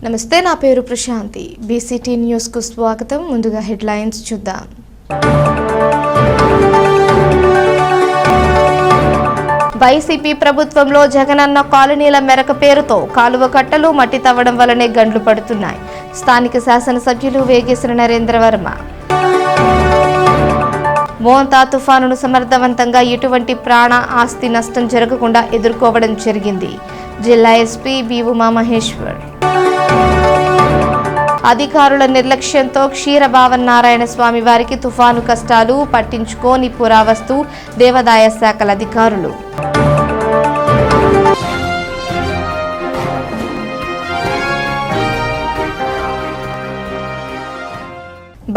నమస్తే, నా పేరు ప్రశాంతి. బీసీటీ న్యూస్ కు స్వాగతం. ముందుగా హెడ్లైన్స్ చూద్దాం. వైసీపీ ప్రభుత్వంలో జగనన్న కాలనీల మెరక పేరుతో కాలువ కట్టలు మట్టి తవ్వడం వల్లనే గండ్లు పడుతున్నాయి. స్థానిక శాసనసభ్యులు వేగేశ్వర నరేంద్రవర్మ. మోంతా తుఫానును సమర్థవంతంగా ఎటువంటి ప్రాణ ఆస్తి నష్టం జరగకుండా ఎదుర్కోవడం జరిగింది. జిల్లా ఎస్పీ బి ఉమామహేశ్వర్. అధికారుల నిర్లక్ష్యంతో క్షీరభావనారాయణ స్వామి వారికి తుఫాను కష్టాలు పట్టించుకోని పురావస్తు దేవాదాయ శాఖల అధికారులు.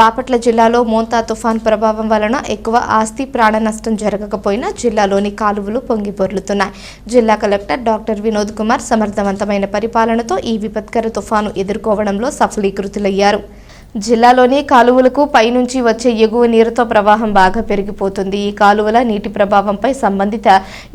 బాపట్ల జిల్లాలో మోంతా తుఫాన్ ప్రభావం వలన ఎక్కువ ఆస్తి ప్రాణ నష్టం జరగకపోయినా జిల్లాలోని కాలువలు పొంగిపొర్లుతున్నాయి. జిల్లా కలెక్టర్ డాక్టర్ వినోద్ కుమార్ సమర్థవంతమైన పరిపాలనతో ఈ విపత్కర తుఫాను ఎదుర్కోవడంలో సఫలీకృతులయ్యారు. జిల్లాలోని కాలువలకు పైనుంచి వచ్చే ఎగువ నీరుతో ప్రవాహం బాగా పెరిగిపోతుంది. ఈ కాలువల నీటి ప్రభావంపై సంబంధిత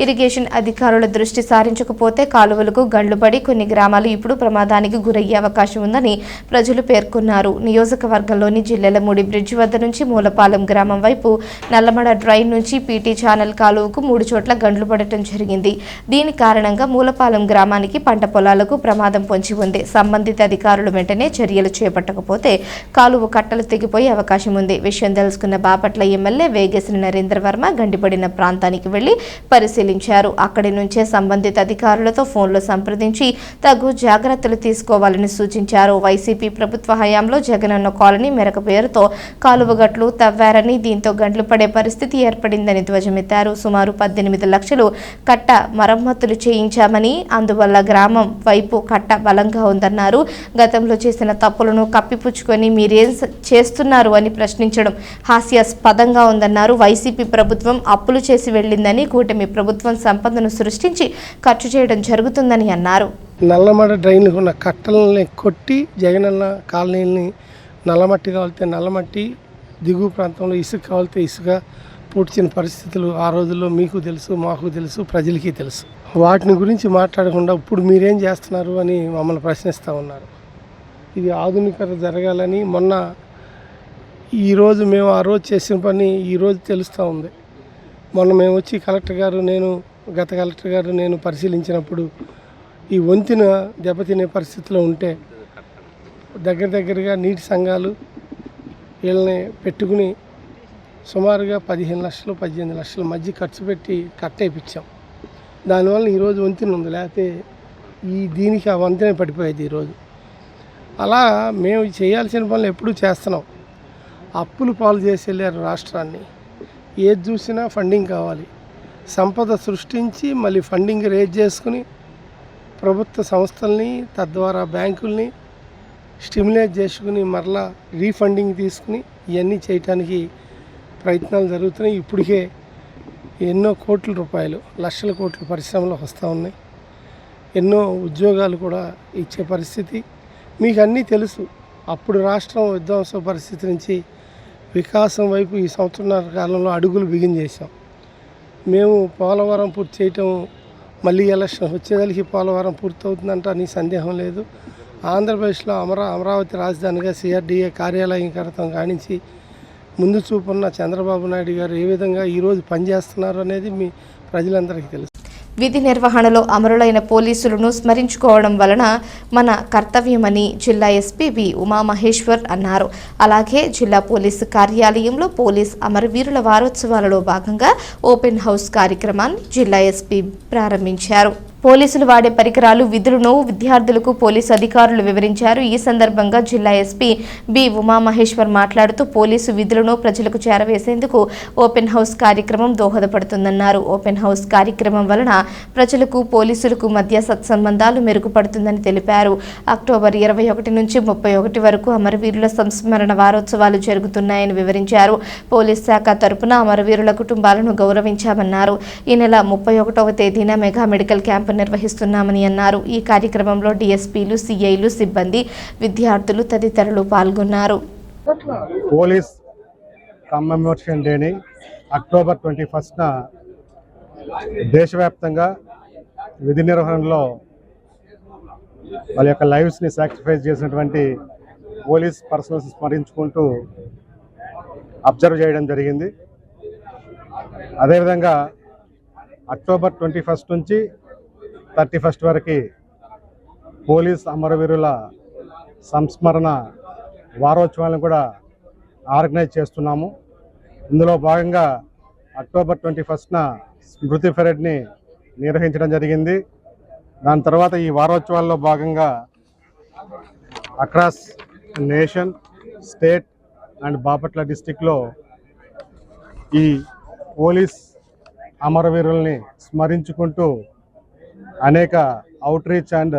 ఇరిగేషన్ అధికారుల దృష్టి సారించకపోతే కాలువలకు గండ్లు పడి కొన్ని గ్రామాలు ఇప్పుడు ప్రమాదానికి గురయ్యే అవకాశం ఉందని ప్రజలు పేర్కొన్నారు. నియోజకవర్గంలోని జిల్లెలమూడి బ్రిడ్జ్ వద్ద నుంచి మూలపాలెం గ్రామం వైపు నల్లమడ డ్రైన్ నుంచి పీటీ ఛానల్ కాలువకు 3 చోట్ల గండ్లు పడటం జరిగింది. దీని కారణంగా మూలపాలెం గ్రామానికి పంట పొలాలకు ప్రమాదం పొంచి ఉంది. సంబంధిత అధికారులు వెంటనే చర్యలు చేపట్టకపోతే కాలువ కట్టలు తెగిపోయే అవకాశం ఉంది. విషయం తెలుసుకున్న బాపట్ల ఎమ్మెల్యే వేగేశ్వర నరేంద్రవర్మ గండిపడిన ప్రాంతానికి వెళ్లి పరిశీలించారు. అక్కడి నుంచే సంబంధిత అధికారులతో ఫోన్లో సంప్రదించి తగు జాగ్రత్తలు తీసుకోవాలని సూచించారు. వైసీపీ ప్రభుత్వ హయాంలో జగనన్న కాలనీ మెరక పేరుతో కాలువ గట్లు తవ్వారని, దీంతో గండ్లు పడే పరిస్థితి ఏర్పడిందని ధ్వజమెత్తారు. సుమారు 18 లక్షలు కట్ట మరమ్మతులు చేయించామని, అందువల్ల గ్రామం వైపు కట్ట బలంగా ఉందన్నారు. గతంలో చేసిన తప్పులను కప్పిపుచ్చుకొని మీరేం చేస్తున్నారు అని ప్రశ్నించడం హాస్యాస్పదంగా ఉందన్నారు. వైసీపీ ప్రభుత్వం అప్పులు చేసి వెళ్లిందని, కూటమి ప్రభుత్వం సంపదను సృష్టించి ఖర్చు చేయడం జరుగుతుందని అన్నారు. నల్లమడ డ్రైన్ ఉన్న కట్టలని కొట్టి జగనన్న కాలనీని నల్లమట్టి కావాలితే నల్లమట్టి, దిగువ ప్రాంతంలో ఇసుక కావాలితే ఇసుక పూడ్చిన పరిస్థితులు ఆ రోజుల్లో మీకు తెలుసు, మాకు తెలుసు, ప్రజలకి తెలుసు. వాటిని గురించి మాట్లాడకుండా ఇప్పుడు మీరేం చేస్తున్నారు అని మమ్మల్ని ప్రశ్నిస్తూ ఉన్నారు. ఇది ఆధునికత జరగాలని మొన్న ఈరోజు మేము ఆ రోజు చేసిన పని ఈరోజు తెలుస్తూ ఉంది. మొన్న మేము వచ్చి గత కలెక్టర్ గారు నేను పరిశీలించినప్పుడు ఈ వంతెన దెబ్బతినే పరిస్థితిలో ఉంటే దగ్గరగా నీటి సంఘాలు వీళ్ళని పెట్టుకుని సుమారుగా 15 లక్షలు 18 లక్షల మధ్య ఖర్చు పెట్టి కట్టేపించాం. దానివల్ల ఈరోజు వంతెన ఉంది, లేకపోతే దీనికి ఆ వంతెనే పడిపోయేది ఈరోజు. అలా మేము చేయాల్సిన పనులు ఎప్పుడూ చేస్తున్నాం. అప్పులు పాలు చేసి వెళ్ళారు రాష్ట్రాన్ని. ఏది చూసినా ఫండింగ్ కావాలి. సంపద సృష్టించి మళ్ళీ ఫండింగ్ రేజ్ చేసుకుని ప్రభుత్వ సంస్థల్ని, తద్వారా బ్యాంకుల్ని స్టిమ్యులేట్ చేసుకుని మరలా రీఫండింగ్ తీసుకుని ఇవన్నీ చేయటానికి ప్రయత్నాలు జరుగుతున్నాయి. ఇప్పటికే ఎన్నో కోట్ల రూపాయలు, లక్షల కోట్ల పరిశ్రమలు వస్తూ ఉన్నాయి. ఎన్నో ఉద్యోగాలు కూడా ఇచ్చే పరిస్థితి మీకు అన్నీ తెలుసు. అప్పుడు రాష్ట్రం విధ్వంస పరిస్థితి నుంచి వికాసం వైపు ఈ సంవత్సరాల కాలంలో అడుగులు బిగించేసాం. మేము పోలవరం పూర్తి చేయటం, మళ్ళీ ఎలక్షన్ వచ్చేదానికి పోలవరం పూర్తవుతుందంట అని సందేహం లేదు. ఆంధ్రప్రదేశ్లో అమరావతి రాజధానిగా సిఆర్డీఏ కార్యాలయం కడతాం కానించి ముందు చూపున్న చంద్రబాబు నాయుడు గారు ఏ విధంగా ఈరోజు పనిచేస్తున్నారు అనేది మీ ప్రజలందరికీ తెలుసు. విధి నిర్వహణలో అమరులైన పోలీసులను స్మరించుకోవడం వలన మన కర్తవ్యమని జిల్లా ఎస్పీ బి ఉమామహేశ్వర్ అన్నారు. అలాగే జిల్లా పోలీసు కార్యాలయంలో పోలీస్ అమరవీరుల వారోత్సవాలలో భాగంగా ఓపెన్ హౌస్ కార్యక్రమాన్ని జిల్లా ఎస్పీ ప్రారంభించారు. పోలీసులు వాడే పరికరాలు, విధులను విద్యార్థులకు పోలీసు అధికారులు వివరించారు. ఈ సందర్భంగా జిల్లా ఎస్పీ బి ఉమామహేశ్వర్ మాట్లాడుతూ పోలీసు విధులను ప్రజలకు చేరవేసేందుకు ఓపెన్ హౌస్ కార్యక్రమం దోహదపడుతుందన్నారు. ఓపెన్ హౌస్ కార్యక్రమం వలన ప్రజలకు పోలీసులకు మధ్య సత్సంబంధాలు మెరుగుపడుతుందని తెలిపారు. అక్టోబర్ 21 నుంచి 31 వరకు అమరవీరుల సంస్మరణ వారోత్సవాలు జరుగుతున్నాయని వివరించారు. పోలీస్ శాఖ తరపున అమరవీరుల కుటుంబాలను గౌరవించామన్నారు. ఈ నెల 31వ తేదీన మెగా మెడికల్ క్యాంప్ నిర్వహిస్తున్నామని అన్నారు. ఈ కార్యక్రమంలో డిఎస్పీలు, సిఐలు, సిబ్బంది, విద్యార్థులు తదితరులు పాల్గొన్నారు. పోలీస్ కమెమోరేషన్ డేని అక్టోబర్ 21న దేశవ్యాప్తంగా విధి నిర్వహణలో వాళ్ళ యొక్క లైవ్స్ని సాక్రిఫైస్ చేసినటువంటి పోలీస్ పర్సనల్స్ స్మరించుకుంటూ అబ్జర్వ్ చేయడం జరిగింది. అదేవిధంగా అక్టోబర్ 21 నుంచి 31 వరకు పోలీస్ అమరవీరుల సంస్మరణ వారోత్సవాలను కూడా ఆర్గనైజ్ చేస్తున్నాము. ఇందులో భాగంగా అక్టోబర్ 21న స్మృతి పెరేడ్ని నిర్వహించడం జరిగింది. దాని తర్వాత ఈ వారోత్సవాల్లో భాగంగా across nation, state and Bapatla డిస్టిక్లో ఈ పోలీస్ అమరవీరుల్ని స్మరించుకుంటూ అనేక అవుట్రీచ్ అండ్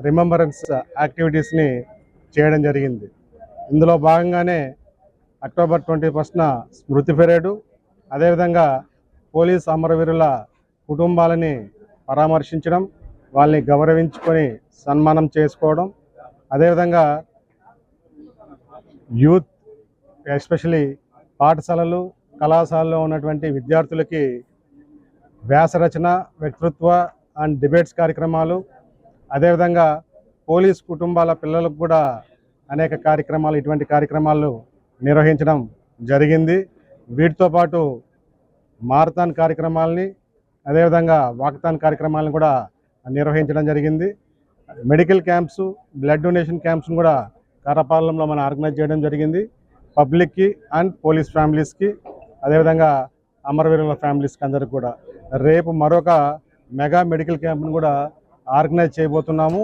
రిమెంబరెన్స్ యాక్టివిటీస్ని చేయడం జరిగింది. ఇందులో భాగంగానే అక్టోబర్ 21న స్మృతి పెరేడు, అదేవిధంగా పోలీస్ అమరవీరుల కుటుంబాలని పరామర్శించడం, వాళ్ళని గౌరవించుకొని సన్మానం చేసుకోవడం, అదేవిధంగా యూత్ ఎస్పెషలీ పాఠశాలలు కళాశాలలో ఉన్నటువంటి విద్యార్థులకి వ్యాసరచన, వ్యక్తృత్వ అండ్ డిబేట్స్ కార్యక్రమాలు, అదేవిధంగా పోలీస్ కుటుంబాల పిల్లలకు కూడా అనేక కార్యక్రమాలు, ఇటువంటి కార్యక్రమాలు నిర్వహించడం జరిగింది. వీటితో పాటు మారథాన్ కార్యక్రమాలని, అదేవిధంగా వాకథాన్ కార్యక్రమాలను కూడా నిర్వహించడం జరిగింది. మెడికల్ క్యాంప్స్, బ్లడ్ డొనేషన్ క్యాంప్స్ను కూడా కారపాలెంలో మనం ఆర్గనైజ్ చేయడం జరిగింది. పబ్లిక్కి అండ్ పోలీస్ ఫ్యామిలీస్కి, అదేవిధంగా అమరవీరుల ఫ్యామిలీస్కి అందరికి కూడా. రేపు మరొక మెగా మెడికల్ క్యాంప్ను కూడా ఆర్గనైజ్ చేయబోతున్నాము.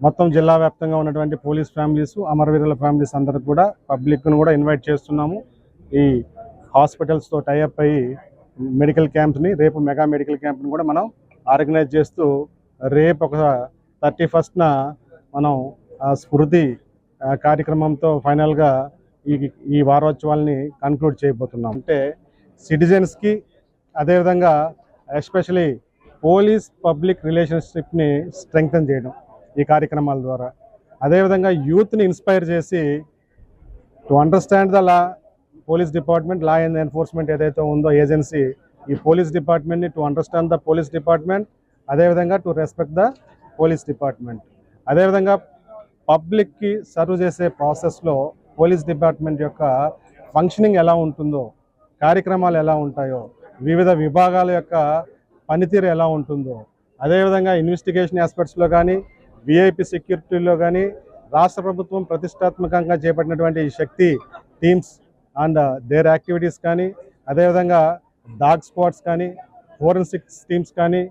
మొత్తం జిల్లా వ్యాప్తంగా ఉన్నటువంటి పోలీస్ ఫ్యామిలీస్, అమరవీరుల ఫ్యామిలీస్ అందరికి కూడా, పబ్లిక్ను కూడా ఇన్వైట్ చేస్తున్నాము. ఈ హాస్పిటల్స్తో టైఅప్ అయ్యి మెడికల్ క్యాంప్ని, రేపు మెగా మెడికల్ క్యాంప్ని కూడా మనం ఆర్గనైజ్ చేస్తూ రేపు ఒక 31న మనం స్మృతి కార్యక్రమంతో ఫైనల్గా ఈ వారోత్సవాల్ని కన్క్లూడ్ చేయబోతున్నాం. అంటే సిటిజన్స్కి, అదేవిధంగా ఎస్పెషలీ పోలీస్ పబ్లిక్ రిలేషన్షిప్ని స్ట్రెంగ్తన్ చేయడం ఈ కార్యక్రమాల ద్వారా, అదేవిధంగా యూత్ని ఇన్స్పైర్ చేసి to understand the law, police department, law and enforcement ఏదైతే ఉందో ఏజెన్సీ, ఈ పోలీస్ డిపార్ట్మెంట్ని to understand the police department, అదేవిధంగా to respect the police department, అదేవిధంగా పబ్లిక్కి సర్వ్ చేసే ప్రాసెస్లో పోలీస్ డిపార్ట్మెంట్ యొక్క ఫంక్షనింగ్ ఎలా ఉంటుందో, కార్యక్రమాలు ఎలా ఉంటాయో, వివిధ విభాగాల యొక్క పనితీరు ఎలా ఉంటుందో, అదేవిధంగా ఇన్వెస్టిగేషన్ ఆస్పెక్ట్స్లో కానీ, విఐపి సెక్యూరిటీలో కానీ రాష్ట్ర ప్రభుత్వం ప్రతిష్టాత్మకంగా చేపట్టినటువంటి శక్తి టీమ్స్ అండ్ దేర్ యాక్టివిటీస్ కానీ, అదేవిధంగా డాగ్ స్క్వాడ్స్ కానీ, ఫోరెన్సిక్స్ టీమ్స్ కానీ,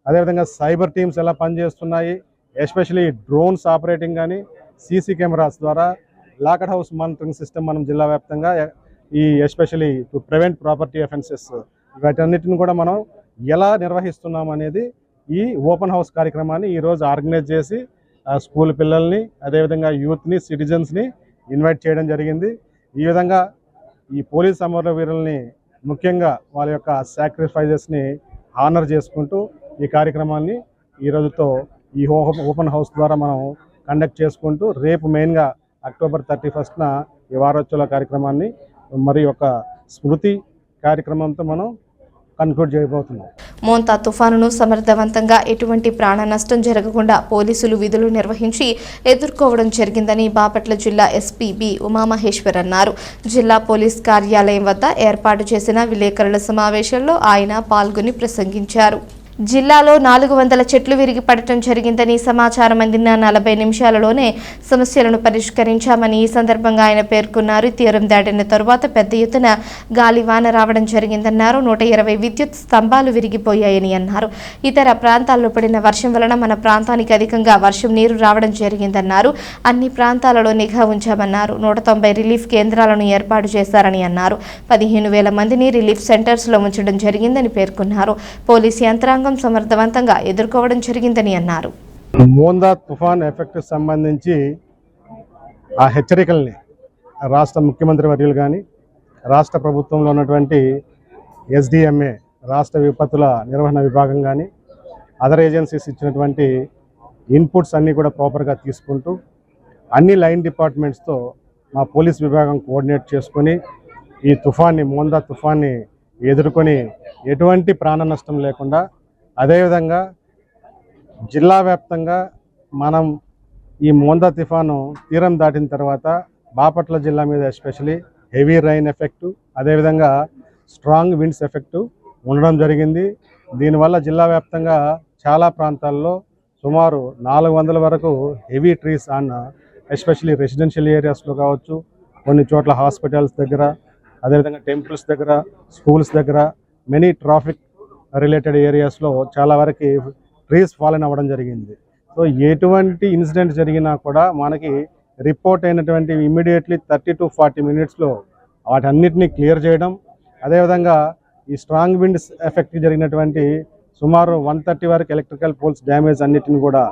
అదేవిధంగా సైబర్ టీమ్స్ ఎలా పనిచేస్తున్నాయి, ఎస్పెషలీ డ్రోన్స్ ఆపరేటింగ్ కానీ, సీసీ కెమెరాస్ ద్వారా లాకడ్ హౌస్ మానిటరింగ్ సిస్టమ్ మనం జిల్లా వ్యాప్తంగా ఈ especially to prevent property offences, వీటన్నిటిని కూడా మనం ఎలా నిర్వహిస్తున్నాం అనేది ఈ ఓపెన్ హౌస్ కార్యక్రమాన్ని ఈరోజు ఆర్గనైజ్ చేసి స్కూల్ పిల్లల్ని, అదేవిధంగా యూత్ని, సిటిజన్స్ని ఇన్వైట్ చేయడం జరిగింది. ఈ విధంగా ఈ పోలీస్ అమరవీరుల్ని ముఖ్యంగా వాళ్ళ యొక్క సాక్రిఫైజెస్ని హానర్ చేసుకుంటూ ఈ కార్యక్రమాన్ని ఈ రోజుతో ఈ ఓపెన్ హౌస్ ద్వారా మనం కండక్ట్ చేసుకుంటూ రేపు మెయిన్గా అక్టోబర్ 31న ఈ వారోత్సవాల కార్యక్రమాన్ని మరి ఒక స్మృతి కార్యక్రమంతో మనం కన్క్లూడ్ చేయబోతున్నాం. మోంతా తుఫానును సమర్థవంతంగా ఎటువంటి ప్రాణ నష్టం జరగకుండా పోలీసులు విధులు నిర్వహించి ఎదుర్కోవడం జరిగిందని బాపట్ల జిల్లా ఎస్పీ బి ఉమామహేశ్వర్ అన్నారు. జిల్లా పోలీస్ కార్యాలయం వద్ద ఏర్పాటు చేసిన విలేకరుల సమావేశంలో ఆయన పాల్గొని ప్రసంగించారు. జిల్లాలో 400 చెట్లు విరిగి పడటం జరిగిందని సమాచారం అందిన 40 నిమిషాలలోనే సమస్యలను పరిష్కరించామని ఈ సందర్భంగా ఆయన పేర్కొన్నారు. తీరం దాటిన తరువాత పెద్ద ఎత్తున గాలివాన రావడం జరిగిందన్నారు. 120 విద్యుత్ స్తంభాలు విరిగిపోయాయని అన్నారు. ఇతర ప్రాంతాల్లో పడిన వర్షం వలన మన ప్రాంతానికి అధికంగా వర్షం నీరు రావడం జరిగిందన్నారు. అన్ని ప్రాంతాలలో నిఘా ఉంచామన్నారు. 190 రిలీఫ్ కేంద్రాలను ఏర్పాటు చేశారని అన్నారు. 15,000 మందిని రిలీఫ్ సెంటర్స్లో ఉంచడం జరిగిందని పేర్కొన్నారు. పోలీసు యంత్రాంగం సమర్థవంతంగా ఎదుర్కోవడం జరిగిందని అన్నారు. మోందా తుఫాన్ ఎఫెక్ట్ సంబంధించి ఆ హెచ్చరికల్ని రాష్ట్ర ముఖ్యమంత్రి వర్యులు కానీ, రాష్ట్ర ప్రభుత్వంలో ఉన్నటువంటి ఎస్డిఎంఏ రాష్ట్ర విపత్తుల నిర్వహణ విభాగం కానీ, అదర్ ఏజెన్సీస్ ఇచ్చినటువంటి ఇన్పుట్స్ అన్నీ కూడా ప్రాపర్గా తీసుకుంటూ అన్ని లైన్ డిపార్ట్మెంట్స్తో మా పోలీస్ విభాగం కోఆర్డినేట్ చేసుకొని ఈ తుఫాన్ని, మోందా తుఫాన్ని ఎదుర్కొని ఎటువంటి ప్రాణ నష్టం లేకుండా, అదేవిధంగా జిల్లా వ్యాప్తంగా మనం ఈ మోందా తుఫాను తీరం దాటిన తర్వాత బాపట్ల జిల్లా మీద ఎస్పెషలీ హెవీ రైన్ ఎఫెక్టు, అదేవిధంగా స్ట్రాంగ్ విండ్స్ ఎఫెక్టు ఉండడం జరిగింది. దీనివల్ల జిల్లా వ్యాప్తంగా చాలా ప్రాంతాల్లో సుమారు 400 వరకు heavy trees and especially residential ఏరియాస్లో కావచ్చు, కొన్ని చోట్ల హాస్పిటల్స్ దగ్గర, అదేవిధంగా టెంపుల్స్ దగ్గర, స్కూల్స్ దగ్గర, మెనీ ట్రాఫిక్ రిలేటెడ్ ఏరియాస్లో చాలా వరకు ట్రీస్ ఫాలన్ అవ్వడం జరిగింది. సో ఎటువంటి ఇన్సిడెంట్ జరిగినా కూడా మనకి రిపోర్ట్ అయినటువంటి ఇమ్మీడియట్లీ 30 to 40 మినిట్స్లో వాటన్నిటిని క్లియర్ చేయడం, అదేవిధంగా ఈ స్ట్రాంగ్ విండ్స్ ఎఫెక్ట్ జరిగినటువంటి సుమారు 130 వరకు ఎలక్ట్రికల్ పోల్స్ డ్యామేజ్ అన్నిటిని కూడా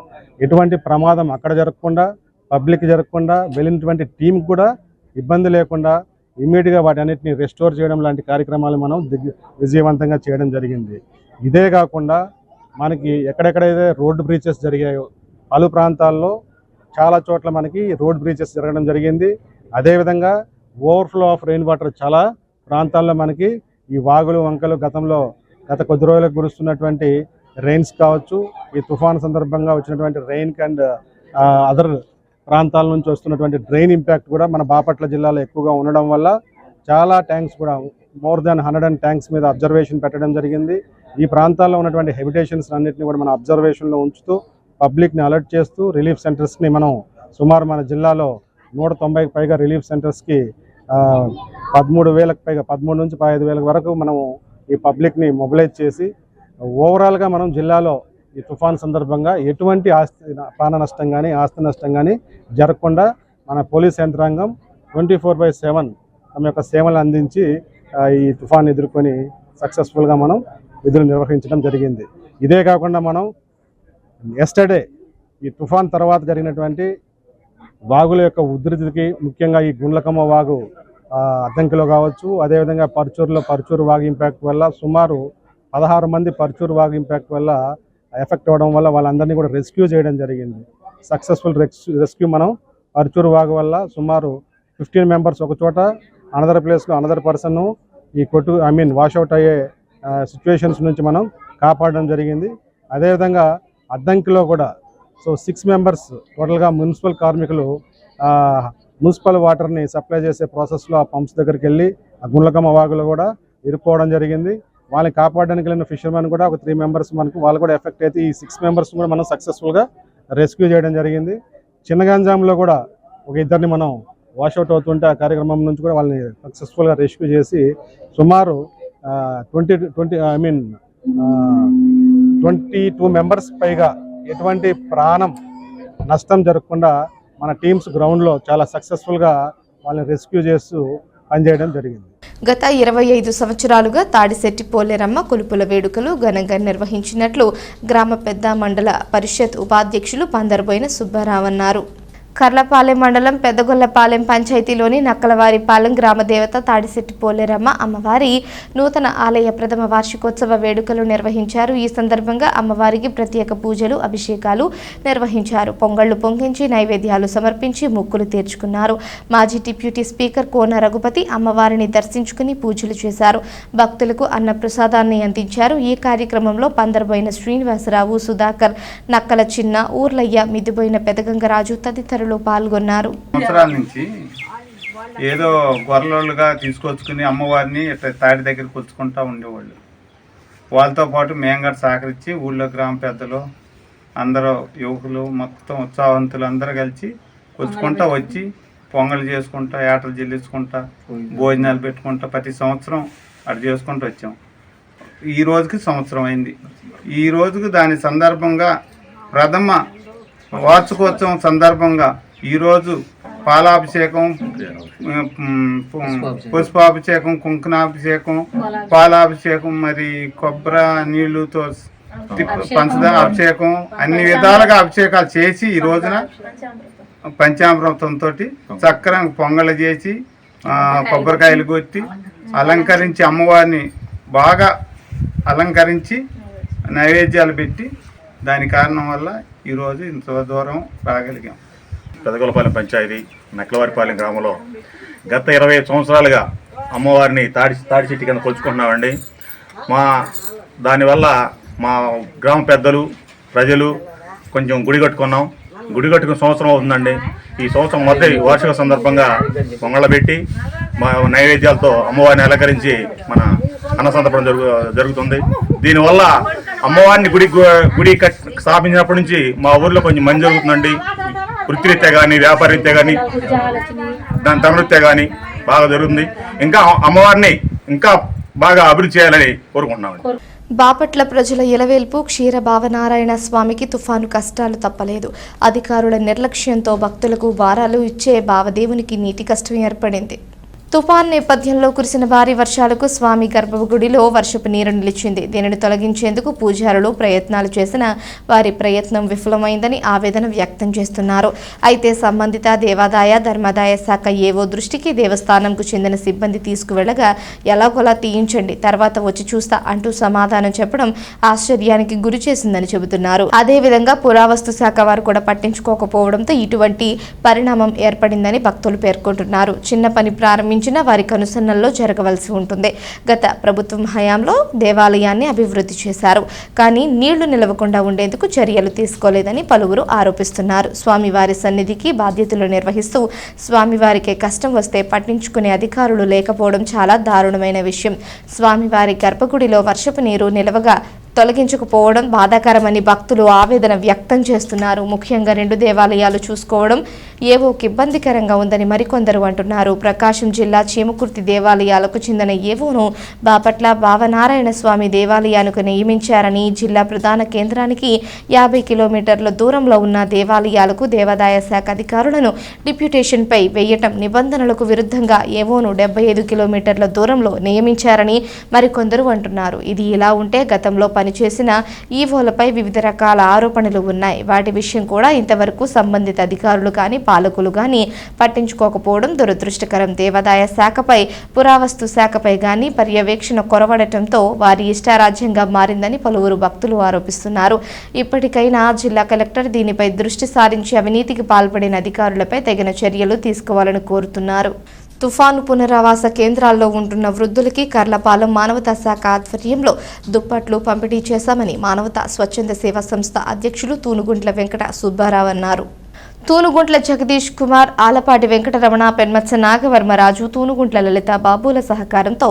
ఎటువంటి ప్రమాదం అక్కడ జరగకుండా, పబ్లిక్ జరగకుండా, వెళ్ళినటువంటి టీం కూడా ఇబ్బంది లేకుండా ఇమ్మీడియట్గా వాటి అన్నిటిని రెస్టోర్ చేయడం లాంటి కార్యక్రమాలు మనం విజయవంతంగా చేయడం జరిగింది. ఇదే కాకుండా మనకి ఎక్కడెక్కడైతే రోడ్డు బ్రీచెస్ జరిగాయో పలు ప్రాంతాల్లో చాలా చోట్ల మనకి రోడ్ బ్రీచెస్ జరగడం జరిగింది. అదేవిధంగా ఓవర్ఫ్లో ఆఫ్ రెయిన్ వాటర్ చాలా ప్రాంతాల్లో మనకి ఈ వాగులు వంకలు గత కొద్ది రోజులకు కురుస్తున్నటువంటి రెయిన్స్ కావచ్చు, ఈ తుఫాను సందర్భంగా వచ్చినటువంటి రెయిన్ అండ్ అదర్ ప్రాంతాల నుంచి వస్తున్నటువంటి డ్రైన్ ఇంపాక్ట్ కూడా మన బాపట్ల జిల్లాలో ఎక్కువగా ఉండడం వల్ల చాలా ట్యాంక్స్ కూడా మోర్ దాన్ 100 ట్యాంక్స్ మీద అబ్జర్వేషన్ పెట్టడం జరిగింది. ఈ ప్రాంతాల్లో ఉన్నటువంటి హెబిటేషన్స్ అన్నింటినీ కూడా మన అబ్జర్వేషన్లో ఉంచుతూ పబ్లిక్ని అలర్ట్ చేస్తూ రిలీఫ్ సెంటర్స్ని మనం సుమారు మన జిల్లాలో 190కి పైగా రిలీఫ్ సెంటర్స్కి 13,000కి పైగా 13 నుంచి 15,000 వరకు మనము ఈ పబ్లిక్ని మొబిలైజ్ చేసి ఓవరాల్గా మనం జిల్లాలో ఈ తుఫాన్ సందర్భంగా ఎటువంటి ప్రాణ నష్టం కానీ ఆస్తి నష్టం కానీ జరగకుండా మన పోలీస్ యంత్రాంగం 24/7 తమ యొక్క సేవలు అందించి ఈ తుఫాన్ ఎదుర్కొని సక్సెస్ఫుల్గా మనం విధులు నిర్వహించడం జరిగింది. ఇదే కాకుండా మనం ఎస్టర్డే ఈ తుఫాన్ తర్వాత జరిగినటువంటి వాగుల యొక్క ఉధృతికి, ముఖ్యంగా ఈ గుండ్లకమ్మ వాగు అద్దంకిలో కావచ్చు, అదేవిధంగా పర్చూరు వాగు ఇంపాక్ట్ వల్ల సుమారు 16 మంది పర్చూరు వాగు ఇంపాక్ట్ వల్ల ఎఫెక్ట్ అవ్వడం వల్ల వాళ్ళందరినీ కూడా రెస్క్యూ చేయడం జరిగింది. సక్సెస్ఫుల్ రెస్క్యూ మనం పర్చూరు వాగు వల్ల సుమారు 15 మెంబర్స్ ఒక చోట, అనదర్ ప్లేస్లో అనదర్ పర్సన్ ఈ వాషౌట్ అయ్యే సిచ్యువేషన్స్ నుంచి మనం కాపాడడం జరిగింది. అదేవిధంగా అద్దంకిలో కూడా 6 మెంబర్స్ టోటల్గా మున్సిపల్ కార్మికులు మున్సిపల్ వాటర్ని సప్లై చేసే ప్రాసెస్లో ఆ పంప్స్ దగ్గరికి వెళ్ళి ఆ గుండ్లకమ్మ వాగులో కూడా ఇరుక్కోవడం జరిగింది. వాళ్ళని కాపాడడానికి వెళ్ళిన ఫిషర్మెన్ కూడా ఒక 3 మెంబర్స్ మనకు వాళ్ళు కూడా ఎఫెక్ట్ అయితే ఈ 6 మెంబర్స్ కూడా మనం సక్సెస్ఫుల్గా రెస్క్యూ చేయడం జరిగింది. చిన్నగంజాంలో కూడా ఒక 2 మనం వాషౌట్ అవుతుంటే ఆ కార్యక్రమం నుంచి కూడా వాళ్ళని సక్సెస్ఫుల్గా రెస్క్యూ చేసి సుమారు 22 మెంబర్స్ పైగా ఎటువంటి ప్రాణం నష్టం జరగకుండా మన టీమ్స్ గ్రౌండ్లో చాలా సక్సెస్ఫుల్గా వాళ్ళని రెస్క్యూ చేస్తూ పనిచేయడం జరిగింది. గత 25 సంవత్సరాలుగా తాడిశెట్టి పోలేరమ్మ కొలుపుల వేడుకలు ఘనంగా నిర్వహించినట్లు గ్రామ పెద్ద మండల పరిషత్ ఉపాధ్యక్షులు పందరబోయిన సుబ్బారావు అన్నారు. కర్లపాలెం మండలం పెద్దగొల్లపాలెం పంచాయతీలోని నక్కలవారిపాలెం గ్రామ దేవత తాడిశెట్టి పోలేరమ్మ అమ్మవారి నూతన ఆలయ ప్రథమ వార్షికోత్సవ వేడుకలు నిర్వహించారు. ఈ సందర్భంగా అమ్మవారికి ప్రత్యేక పూజలు, అభిషేకాలు నిర్వహించారు. పొంగళ్లు పొంగించి నైవేద్యాలు సమర్పించి మొక్కులు తీర్చుకున్నారు. మాజీ డిప్యూటీ స్పీకర్ కోన రఘుపతి అమ్మవారిని దర్శించుకుని పూజలు చేశారు. భక్తులకు అన్నప్రసాదాన్ని అందించారు. ఈ కార్యక్రమంలో పందరబోయిన శ్రీనివాసరావు, సుధాకర్, నక్కల చిన్న, ఊర్లయ్య, మిదిబోయిన పెదగంగరాజు తదితరులు పాల్గొన్నారు. సంవత్సరాల నుంచి ఏదో గొర్రెలుగా తీసుకొచ్చుకుని అమ్మవారిని తాడి దగ్గర కూర్చుకుంటూ ఉండేవాళ్ళు. వాళ్ళతో పాటు మేము కూడా సహకరించి ఊళ్ళో గ్రామ పెద్దలు అందరూ యువకులు మొత్తం ఉత్సాహవంతులు అందరూ కలిసి కూర్చుకుంటూ వచ్చి పొంగలు చేసుకుంటా, ఏటలు చెల్లించుకుంటా, భోజనాలు పెట్టుకుంటా ప్రతి సంవత్సరం అటు చేసుకుంటూ వచ్చాం. ఈ రోజుకి సంవత్సరం అయింది. ఈ రోజుకి దాని సందర్భంగా ప్రథమ వార్షికోత్సవం సందర్భంగా ఈరోజు పాలాభిషేకం, పుష్పాభిషేకం, కుంకుమాభిషేకం, పాలాభిషేకం, మరి కొబ్బరి నీళ్లుతో పంచదార అభిషేకం, అన్ని విధాలుగా అభిషేకాలు చేసి ఈ రోజున పంచామృతంతో చక్రం పొంగలు చేసి కొబ్బరికాయలు కొట్టి అలంకరించి అమ్మవారిని బాగా అలంకరించి నైవేద్యాలు పెట్టి దాని కారణం వల్ల ఈరోజు ఇంత దూరం రాగలిగాం. పెదగొల్లపాలెం పంచాయతీ నక్కలవారిపాలెం గ్రామంలో గత 25 సంవత్సరాలుగా అమ్మవారిని తాడి చెట్టు కింద కొలుచుకుంటున్నామండి. దానివల్ల మా గ్రామ పెద్దలు, ప్రజలు కొంచెం గుడి కట్టుకున్నాం. గుడి కట్టుకున్న సంవత్సరం అవుతుందండి. ఈ సంవత్సరం మొదటి వార్షిక సందర్భంగా పొంగళ్ళ పెట్టి మా నైవేద్యాలతో అమ్మవారిని అలంకరించి మన అన్నసంతర్పణ జరుగుతుంది. దీనివల్ల అమ్మవారిని గుడి స్థాపించినప్పటి నుంచి మా ఊర్లో కొంచెం మంచి జరుగుతుందండి. వృత్తిరీత్యా కానీ వ్యాపారరీత్యా కానీ దాని ధనరీత్యా కానీ బాగా జరుగుతుంది. ఇంకా అమ్మవారిని ఇంకా బాగా అభివృద్ధి చేయాలని కోరుకుంటున్నామండి. బాపట్ల ప్రజల ఇలవేల్పు క్షీర భావనారాయణ స్వామికి తుఫాను కష్టాలు తప్పలేదు. అధికారుల నిర్లక్ష్యంతో భక్తులకు వారాలు ఇచ్చే భావదేవునికి నీటి కష్టం ఏర్పడింది. తుఫాన్ నేపథ్యంలో కురిసిన భారీ వర్షాలకు స్వామి గర్భగుడిలో వర్షపు నీరు నిలిచింది. దీనిని తొలగించేందుకు పూజారులు ప్రయత్నాలు చేసినా వారి ప్రయత్నం విఫలమైందని ఆవేదన వ్యక్తం చేస్తున్నారు. అయితే సంబంధిత దేవాదాయ ధర్మాదాయ శాఖ ఏవో దృష్టికి దేవస్థానంకు చెందిన సిబ్బంది తీసుకువెళ్లగా ఎలాగోలా తీయించండి, తర్వాత వచ్చి చూస్తా అంటూ సమాధానం చెప్పడం ఆశ్చర్యానికి గురి చేసిందని చెబుతున్నారు. అదేవిధంగా పురావస్తు శాఖ వారు కూడా పట్టించుకోకపోవడంతో ఇటువంటి పరిణామం ఏర్పడిందని భక్తులు పేర్కొంటున్నారు. చిన్న పని ప్రారంభించిన వారి కనుసన్నల్లో జరగవలసి ఉంటుంది. గత ప్రభుత్వం హయాంలో దేవాలయాన్ని అభివృద్ధి చేశారు, కానీ నీళ్లు నిలవకుండా ఉండేందుకు చర్యలు తీసుకోలేదని పలువురు ఆరోపిస్తున్నారు. స్వామివారి సన్నిధికి బాధ్యతలు నిర్వహిస్తూ స్వామివారికి కష్టం వస్తే పట్టించుకునే అధికారులు లేకపోవడం చాలా దారుణమైన విషయం. స్వామివారి గర్భగుడిలో వర్షపు నీరు నిలవగా తొలగించకపోవడం బాధాకరమని భక్తులు ఆవేదన వ్యక్తం చేస్తున్నారు. ముఖ్యంగా 2 దేవాలయాలు చూసుకోవడం ఏవోకి ఇబ్బందికరంగా ఉందని మరికొందరు అంటున్నారు. ప్రకాశం జిల్లా చీమకుర్తి దేవాలయాలకు చెందిన ఏవోను బాపట్ల భావనారాయణ స్వామి దేవాలయానికి నియమించారని, జిల్లా ప్రధాన కేంద్రానికి 50 కిలోమీటర్ల దూరంలో ఉన్న దేవాలయాలకు దేవాదాయ శాఖ అధికారులను డిప్యూటేషన్పై వేయటం నిబంధనలకు విరుద్ధంగా ఏవోను 75 కిలోమీటర్ల దూరంలో నియమించారని మరికొందరు అంటున్నారు. ఇది ఇలా ఉంటే గతంలో పనిచేసిన ఈవోలపై వివిధ రకాల ఆరోపణలు ఉన్నాయి. వాటి విషయం కూడా ఇంతవరకు సంబంధిత అధికారులు కానీ పాలకులు కానీ పట్టించుకోకపోవడం దురదృష్టకరం. దేవాదాయ శాఖపై పురావస్తు శాఖపై కానీ పర్యవేక్షణ కొరవడటంతో వారి ఇష్టారాజ్యంగా మారిందని పలువురు భక్తులు ఆరోపిస్తున్నారు. ఇప్పటికైనా జిల్లా కలెక్టర్ దీనిపై దృష్టి సారించి అవినీతికి పాల్పడిన అధికారులపై తగిన చర్యలు తీసుకోవాలని కోరుతున్నారు. తుఫాను పునరావాస కేంద్రాల్లో ఉంటున్న వృద్ధులకి కర్లపాలెం మానవతా శాఖ ఆధ్వర్యంలో దుప్పట్లు పంపిణీ చేశామని మానవతా స్వచ్ఛంద సేవా సంస్థ అధ్యక్షులు తూనుగుంట్ల వెంకట సుబ్బారావు అన్నారు. తూనుగుంట్ల జగదీష్ కుమార్, ఆలపాటి వెంకటరమణ, పెన్మత్స నాగవర్మరాజు, తూనుగుంట్ల లలిత బాబుల సహకారంతో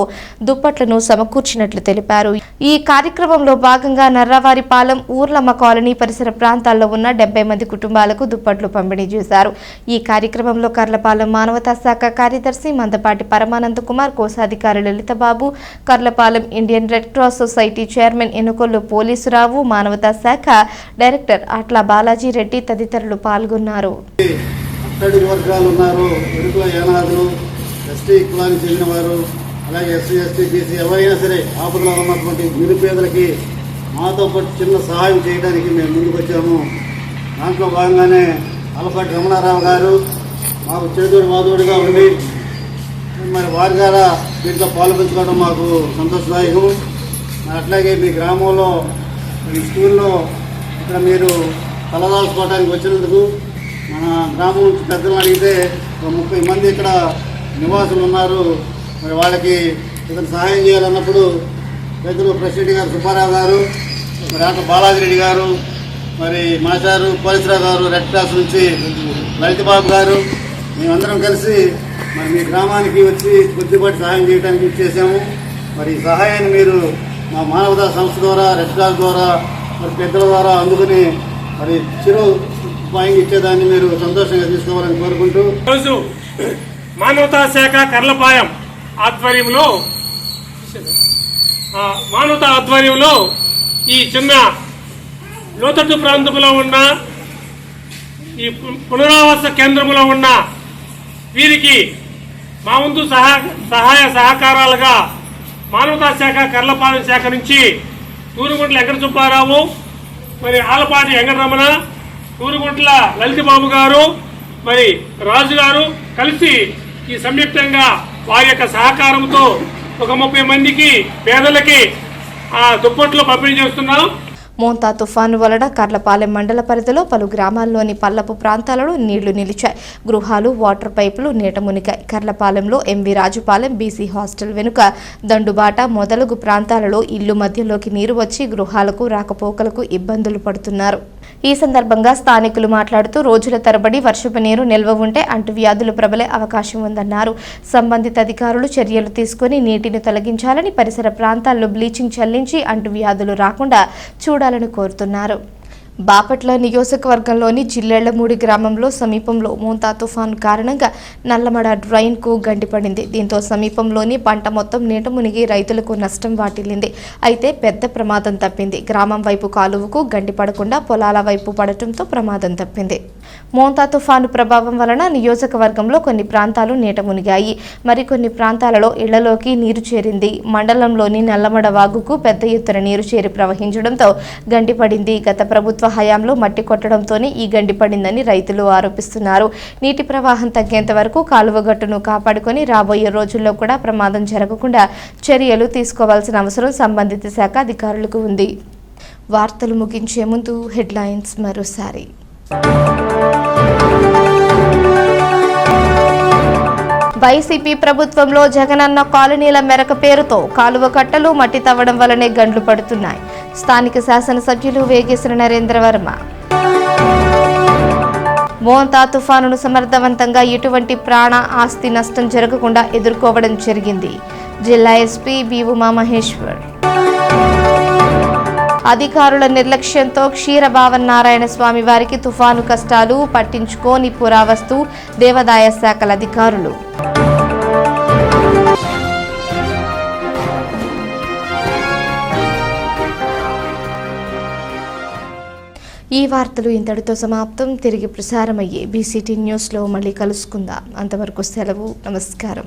దుప్పట్లను సమకూర్చినట్లు తెలిపారు. ఈ కార్యక్రమంలో భాగంగా నర్రావారిపాలెం, ఊర్లమ్మ కాలనీ పరిసర ప్రాంతాల్లో ఉన్న 70 మంది కుటుంబాలకు దుప్పట్లు పంపిణీ చేశారు. ఈ కార్యక్రమంలో కర్లపాలెం మానవతా శాఖ కార్యదర్శి మందపాటి పరమానంద కుమార్, కోశాధికారి Lalithababu, Karlapalem Indian red cross society chairman Enukollu Polisurao, మానవతా శాఖ డైరెక్టర్ అట్ల బాలాజీ రెడ్డి తదితరులు పాల్గొన్నారు. అట్టడుగు వర్గాలు ఉన్నారు, ఎరుకుల యానాదులు, ఎస్టీ కులానికి చెందిన వారు, అలాగే ఎస్సీ, ఎస్టీ, బీసీ ఎవరైనా సరే ఆపదలో ఉన్నటువంటి నిరుపేదలకి మాతో పాటు చిన్న సహాయం చేయడానికి మేము ముందుకు వచ్చాము. దాంట్లో భాగంగానే ఆలపాటి రమణారావు గారు మాకు చేదోడు వాదోడుగా ఉండి మరి వారి ద్వారా దీంట్లో పాల్పంచుకోవడం మాకు సంతోషదాయకం. అట్లాగే మీ గ్రామంలో మీ స్కూల్లో ఇక్కడ మీరు తలదాల్చుకోవడానికి వచ్చినందుకు మన గ్రామం నుంచి పెద్దలు అడిగితే 30 మంది ఇక్కడ నివాసులు ఉన్నారు. మరి వాళ్ళకి ఇతను సహాయం చేయాలన్నప్పుడు పెద్దలు ప్రెసిడెంట్ గారు సుబ్బారావు గారు, మరి అట్లా బాలాజీ రెడ్డి గారు, మరి మాస్టారు పోలీసురావు గారు, రెడ్ క్రాస్ నుంచి లలితబాబు గారు, మేమందరం కలిసి మరి మీ గ్రామానికి వచ్చి కొద్దిపాటి సహాయం చేయడానికి చేసాము. మరి ఈ సహాయాన్ని మీరు మా మానవతా సంస్థ ద్వారా, రెడ్ క్రాస్ ద్వారా, మరి పెద్దల ద్వారా అందుకుని మరి చిరు ఉపాయం ఇచ్చేదాన్ని మీరు సంతోషంగా తీసుకోవాలని కోరుకుంటూ రోజు మానవతా శాఖ కర్లపాలెం ఆధ్వర్యంలో ఈ చిన్న లోతట్టు ప్రాంతంలో ఉన్న ఈ పునరావాస కేంద్రంలో ఉన్న వీరికి మా వంతు సహాయ సహకారాలుగా మానవతా శాఖ కర్లపాలెం శాఖ నుంచి తూనుగుంట్ల వెంకట సుబ్బారావు, మరి ఆలపాటి వెంకటరమణ, తూనుగుంట్ల లలితబాబు గారు, మరి రాజు గారు కలిసి ఈ సంయుక్తంగా వారి యొక్క సహకారంతో ఒక 30 మందికి పేదలకి దుప్పట్లు పంపిణీ చేస్తున్నాం. మోంతా తుఫాను వలన కర్లపాలెం మండల పరిధిలో పలు గ్రామాల్లోని పల్లపు ప్రాంతాలలో నీళ్లు నిలిచాయి. గృహాలు, వాటర్ పైపులు నీట మునిగాయి. కర్లపాలెంలో ఎంవి రాజుపాలెం బీసీ హాస్టల్ వెనుక దండుబాట మొదలగు ప్రాంతాలలో ఇల్లు మధ్యలోకి నీరు వచ్చి గృహాలకు రాకపోకలకు ఇబ్బందులు పడుతున్నారు. ఈ సందర్భంగా స్థానికులు మాట్లాడుతూ రోజుల తరబడి వర్షపు నీరు నిల్వ ఉంటే అంటువ్యాధులు ప్రబలే అవకాశం ఉందన్నారు. సంబంధిత అధికారులు చర్యలు తీసుకుని నీటిని తొలగించాలని, పరిసర ప్రాంతాల్లో బ్లీచింగ్ చల్లించి అంటువ్యాధులు రాకుండా చూడాలని కోరుతున్నారు. బాపట్ల నియోజకవర్గంలోని జిల్లెళ్లమూడి గ్రామంలో సమీపంలో మోంతా తుఫాను కారణంగా నల్లమడ డ్రైన్కు గండిపడింది. దీంతో సమీపంలోని పంట మొత్తం నీట మునిగి రైతులకు నష్టం వాటిల్లింది. అయితే పెద్ద ప్రమాదం తప్పింది. గ్రామం వైపు కాలువకు గండి పడకుండా పొలాల వైపు పడటంతో ప్రమాదం తప్పింది. మోంతా తుఫాను ప్రభావం వలన నియోజకవర్గంలో కొన్ని ప్రాంతాలు నీట మునిగాయి. మరికొన్ని ప్రాంతాలలో ఇళ్లలోకి నీరు చేరింది. మండలంలోని నల్లమడ వాగుకు పెద్ద ఎత్తున నీరు చేరి ప్రవహించడంతో గండిపడింది. గత ప్రభుత్వ హయాంలో మట్టి కొట్టడంతోనే ఈ గండి పడిందని రైతులు ఆరోపిస్తున్నారు. నీటి ప్రవాహం తగ్గేంత వరకు కాలువగట్టును కాపాడుకొని రాబోయే రోజుల్లో కూడా ప్రమాదం జరగకుండా చర్యలు తీసుకోవాల్సిన అవసరం సంబంధిత శాఖ అధికారులకు ఉంది. వార్తలు ముగించే ముందు హెడ్లైన్స్ మరోసారి. వైసీపీ ప్రభుత్వంలో జగనన్న కాలనీల మెరక పేరుతో కాలువ కట్టలు మట్టి తవ్వడం వల్లనే గండ్లు పడుతున్నాయి. స్థానిక శాసనసభ్యులు వేగేశ్వర నరేంద్రవర్మ. మోంతా తుఫానును సమర్థవంతంగా ఎటువంటి ప్రాణ ఆస్తి నష్టం జరగకుండా ఎదుర్కోవడం జరిగింది. జిల్లా ఎస్పీ బి ఉమామహేశ్వర్. అధికారుల నిర్లక్ష్యంతో క్షీరభావనారాయణ స్వామి వారికి తుఫాను కష్టాలు పట్టించుకోని పురావస్తు దేవాదాయ శాఖల అధికారులు. ఈ వార్తలు ఇంతటితో సమాప్తం. తిరిగి ప్రసారమయ్యే బీసీటీ న్యూస్లో మళ్ళీ కలుసుకుందాం. అంతవరకు సెలవు. నమస్కారం.